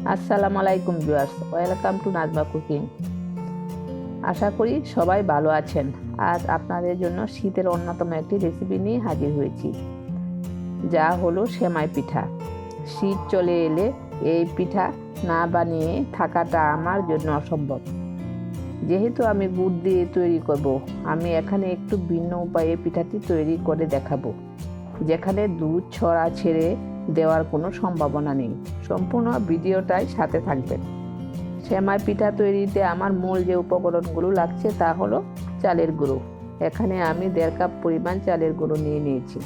আসসালামু আলাইকুম viewers, welcome to Najma cooking. আশা করি সবাই ভালো আছেন। আজ আপনাদের জন্য শীতের অন্যতম একটি রেসিপি নিয়ে হাজির হয়েছি, যা হলো সেমাই পিঠা। শীত চলে এলে এই পিঠা না বানিয়ে থাকাটা আমার জন্য অসম্ভব। যেহেতু আমি গুড় দিয়ে তৈরি করব, আমি এখানে একটু ভিন্ন উপায়ে পিঠাটি তৈরি করে দেখাবো, যেখানে দুধ ছড়া ছেড়ে দেওয়ার কোনো সম্ভাবনা নেই। সম্পূর্ণ ভিডিওটাই সাথে থাকবেন। সেমাই পিঠা তৈরিতে আমার মূল যে উপকরণগুলো লাগছে তা হলো চালের গুঁড়ো। এখানে আমি 1.5 কাপ পরিমাণ চালের গুঁড়ো নিয়ে নিয়েছি।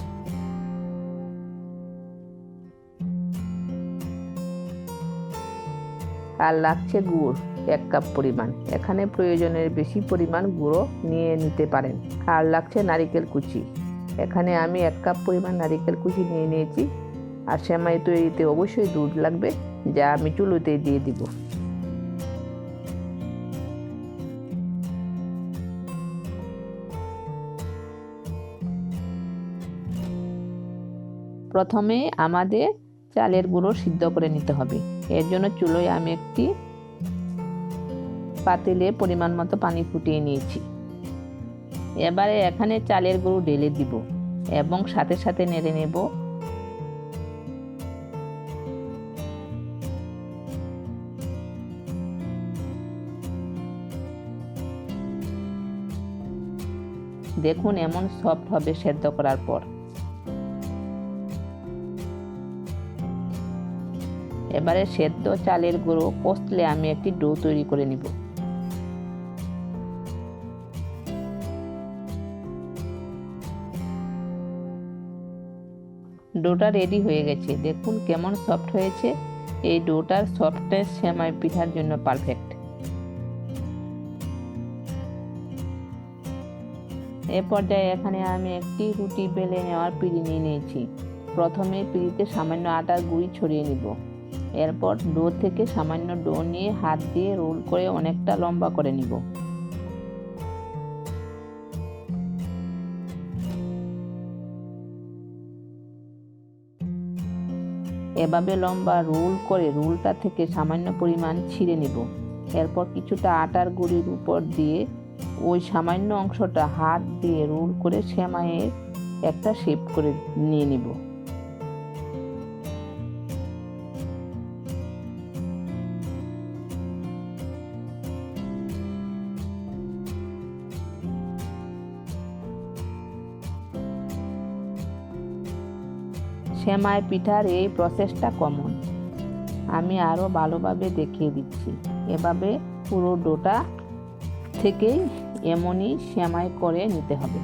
আর লাগছে গুড় 1 কাপ পরিমাণ। এখানে প্রয়োজনের বেশি পরিমাণ গুঁড়ো নিয়ে নিতে পারেন। আর লাগছে নারিকেল কুচি। এখানে আমি 1 কাপ পরিমাণ নারিকেল কুচি নিয়ে নিয়েছি। আর সেমাই তৈরিতে অবশ্যই দুধ লাগবে, যা আমি চুলোতে দিয়ে দিব। প্রথমে আমাদের চালের গুঁড়ো সিদ্ধ করে নিতে হবে। এর জন্য চুলোয় আমি একটি পাতিলে পরিমাণ মতো পানি ফুটিয়ে নিয়েছি। এবারে এখানে চালের গুঁড়ো ঢেলে দিব এবং সাথে সাথে নেড়ে নেব। দেখুন এমন সফট হবে সেদ্ধ করার পর। এবারে সেদ্ধ চালের গুঁড়ো কষলে আমি একটি ডো তৈরি করে নিব। ডোটা রেডি হয়ে গেছে। দেখুন কেমন সফট হয়েছে। এই ডোটার সফটনেস সেমাই পিঠার জন্য পারফেক্ট। এ পর্যায়ে এখানে আমি একটি রুটি বেলে নেওয়ার পিঁড়ি নিয়ে নিয়েছি। প্রথমে পিঁড়িতে সামান্য আটার গুঁড়ি ছড়িয়ে নিব। এরপর ডো থেকে সামান্য ডো নিয়ে হাত দিয়ে রোল করে অনেকটা লম্বা করে নিব। এভাবে লম্বা রোল করে রোলটা থেকে সামান্য পরিমাণ ছিঁড়ে নিব। এরপর কিছুটা আটার গুঁড়ির উপর দিয়ে ওই সামান্য অংশটা হাত দিয়ে রোল করে সেমাইয়ের একটা শেপ করে নিয়ে নিব। সেমাই পিঠার এই প্রসেসটা কমন, আমি আরও ভালোভাবে দেখিয়ে দিচ্ছি। এভাবে পুরো ডোটা থেকেই এমনই সেমাই করে নিতে হবে।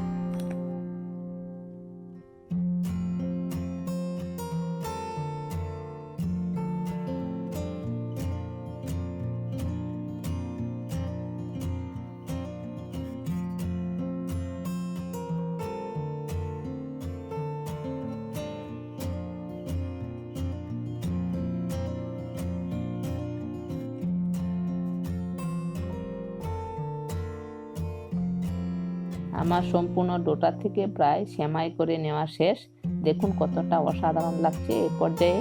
আমার সম্পূর্ণ ডোটা থেকে প্রায় সেমাই করে নেওয়া শেষ। দেখুন কতটা অসাধারণ লাগছে। এই পর্যায়ে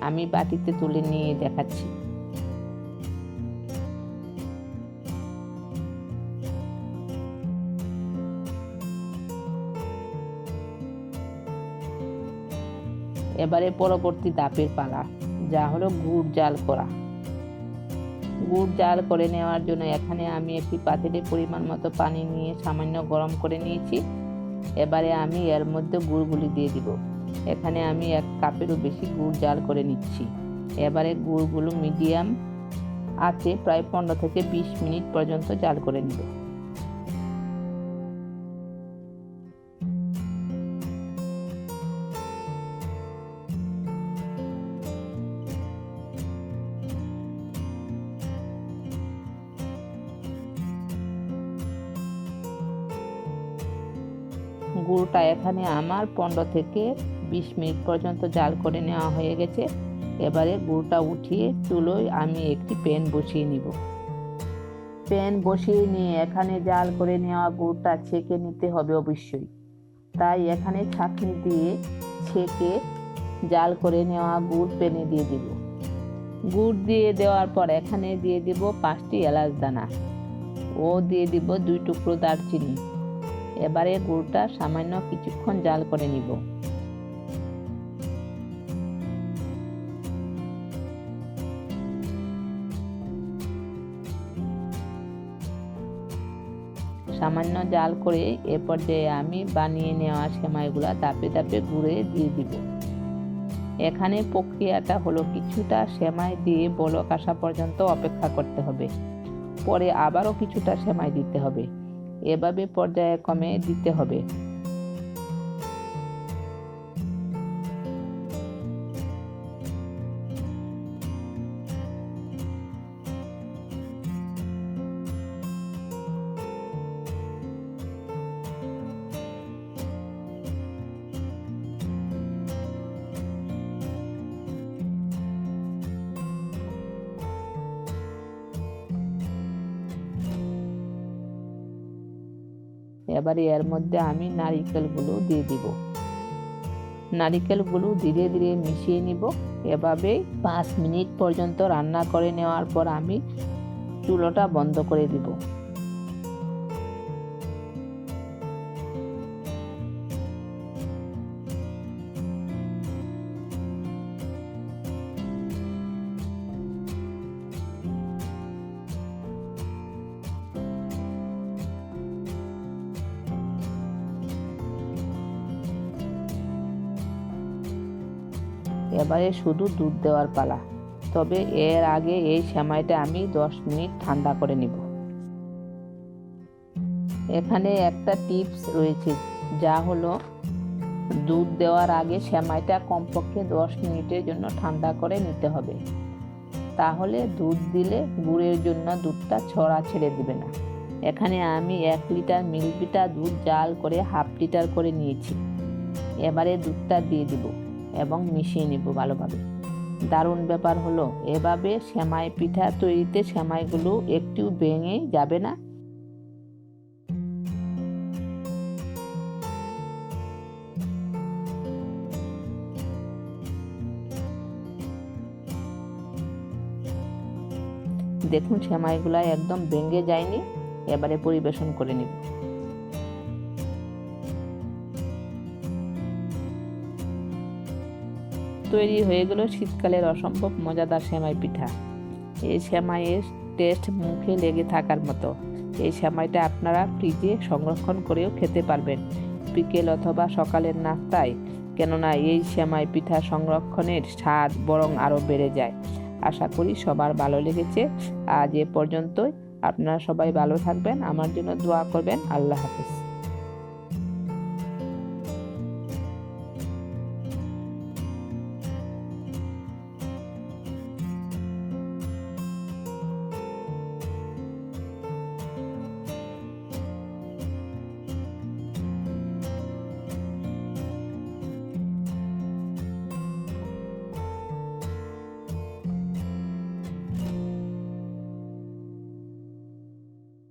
আমি বাটিতে তুলে নিয়ে দেখাচ্ছি। এবারে পরবর্তী ধাপের পালা, যা হলো গুড় জাল করা। গুড় জাল করে নেওয়ার জন্য এখানে আমি একটি পাতিলে পরিমাণ মতো পানি নিয়ে সামান্য গরম করে নিয়েছি। এবারে আমি এর মধ্যে গুড়গুলি দিয়ে দিব। এখানে আমি 1 কাপেরও বেশি গুড় জাল করে নিচ্ছি। এবারে গুড়গুলো মিডিয়াম আঁচে প্রায় 15 থেকে 20 মিনিট পর্যন্ত জাল করে নিব। গুড়টা এখানে আমার 15 থেকে 20 মিনিট পর্যন্ত জাল করে নেওয়া হয়ে গেছে। এবারে গুড়টা উঠিয়ে চুলোয় আমি একটি প্যান বসিয়ে নিব। প্যান বসিয়ে নিয়ে এখানে জাল করে নেওয়া গুড়টা ছেঁকে নিতে হবে অবশ্যই। তাই এখানে ছাঁকনি দিয়ে ছেঁকে জাল করে নেওয়া গুড় প্যানে দিয়ে দিব। গুড় দিয়ে দেওয়ার পর এখানে দিয়ে দিব 5টি এলাচ দানা ও দিয়ে দিব 2 টুকরো দারচিনি। এবারে গুড়টা সামান্য কিছুক্ষণ জাল করে নিব। সামান্য জাল করে এ পর্যায়ে আমি বানিয়ে নেওয়া সেমাইগুলা ধাপে ধাপে গুঁড়ে দিয়ে দিব। এখানে প্রক্রিয়াটা হলো কিছুটা সেমাই দিয়ে বলক আসা পর্যন্ত অপেক্ষা করতে হবে, পরে আবারও কিছুটা সেমাই দিতে হবে, এভাবে পর্যায়ক্রমে দিতে হবে। এবারে এর মধ্যে আমি নারিকেলগুলো দিয়ে দিব। নারিকেলগুলো ধীরে ধীরে মিশিয়ে নিব। এভাবে 5 মিনিট পর্যন্ত রান্না করে নেওয়ার পর আমি চুলোটা বন্ধ করে দিব। এবারে শুধু দুধ দেওয়ার পালা, তবে এর আগে এই সেমাইটা আমি 10 মিনিট ঠান্ডা করে নিব। এখানে একটা টিপস রয়েছে, যা হলো দুধ দেওয়ার আগে সেমাইটা কমপক্ষে 10 মিনিটের জন্য ঠান্ডা করে নিতে হবে, তাহলে দুধ দিলে গুড়ের জন্য দুধটা ছড়া ছেড়ে দিবে না। এখানে আমি 1 লিটার মিল্কভিটা দুধ জাল করে 1/2 লিটার করে নিয়েছি। এবারে দুধটা দিয়ে দিব এবং মিশিয়ে নিব ভালোভাবে। দারুণ ব্যাপার হলো, এভাবে সেমাই পিঠা তৈরিতে সেমাইগুলো একটু ভেঙে যাবে না। দেখুন সেমাইগুলা একদম ভেঙে যায়নি। এবারে পরিবেশন করে নিব। তৈরি হয়ে গেল শীতকালের অসম্ভব মজাদার সেমাই পিঠা। এই সেমাইয়ের টেস্ট মুখে লেগে থাকার মতো। এই সেমাইটা আপনারা ফ্রিজে সংরক্ষণ করেও খেতে পারবেন বিকেল অথবা সকালের নাস্তায়, কেননা এই সেমাই পিঠা সংরক্ষণের স্বাদ বরং আরও বেড়ে যায়। আশা করি সবার ভালো লেগেছে। আজ এ পর্যন্তই। আপনারা সবাই ভালো থাকবেন, আমার জন্য দোয়া করবেন। আল্লাহ হাফেজ।